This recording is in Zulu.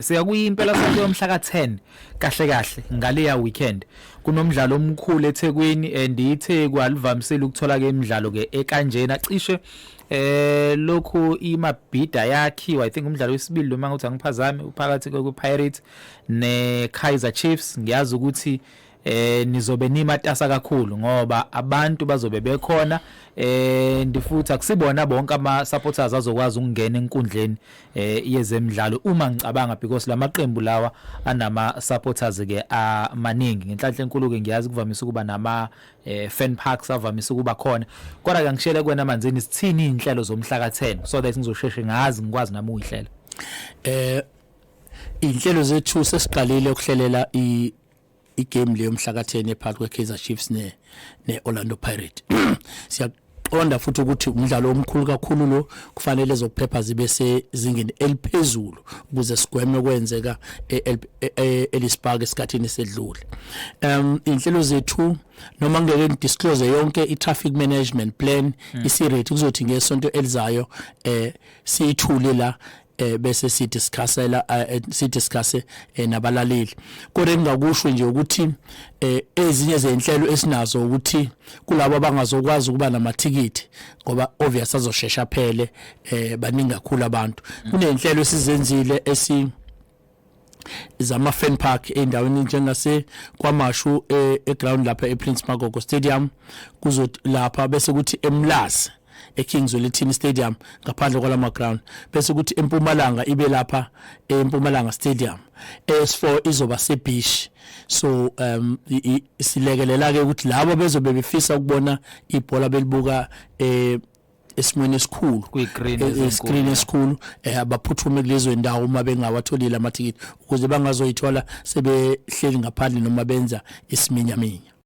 Siyakuyimpela sonke yomhla ka10 kahle ngaleya weekend kunomdlalo omkhulu eThekwini and iTheku alivamisile ukuthola ke imidlalo ke ekanjena cishe lokhu imabhida yakhiwa I think umdlalo wesibili noma ngathi angiphazame uphakathi kwePirates neKaizer Chiefs ngiyazi ukuthi nizobe nimatasa kakhulu ngoba abantu bazobe bekhona ndifuthi akusibona bonke ama supporters azokwazi ukungena enkundleni yezemidlalo uma ngicabanga because lamaqembu lawa anama supporters ke amaningi ngenhlanhla enkulu ke ngiyazi kuvamise ukuba nama fan parks avamise ukuba khona kodwa ke ngishele kwena manzini sithini inhlelo zomhla ka10 so that ngizosheshe ngazi ngikwazi nami uyihlela inhlelo zethu sesiqalile ukuhlelela igame leyo mhla ka10 ephakathi kweKaizer Chiefs neOrlando Pirates siyaqonda futhi ukuthi umdlalo omkhulu kakhulu lo kufanele zokuphepha zibe sezingeni eliphezulu ukuze sigweme kwenzeka eLispark esikhathini sedlule inhlelo zethu noma ngeke ngidisclose yonke itraffic management plan isiready kuzothi ngesonto elizayo siyithule la bese sidiscusse nabalaleli kodwa engakusho nje ukuthi ezinye zezinhlelo esinazo ukuthi kulabo abangazokwazi ukuba namathikithi ngoba obvious azoshesha phele baningi kakhulu abantu kunenhlelo esizenzile zama fan park endaweni njengase kwaMashu eground lapha ePrince Magogo Stadium kuzothi lapha bese kuthi eMlazi eKingswell Team Stadium ngaphandle kwalama ground bese kuthi eMpumalanga ibe lapha eMpumalanga Stadium S4 izoba seBeach so silekelela ke ukuthi labo bezobe befisa ukubona ibhola belibuka esimweni esikhulu screen esikhulu abaphuthume kulezo indawo uma bengawatholile amathikiti ukuze bangazoyithola sebehleli ngaphandle noma benza isiminyaminya.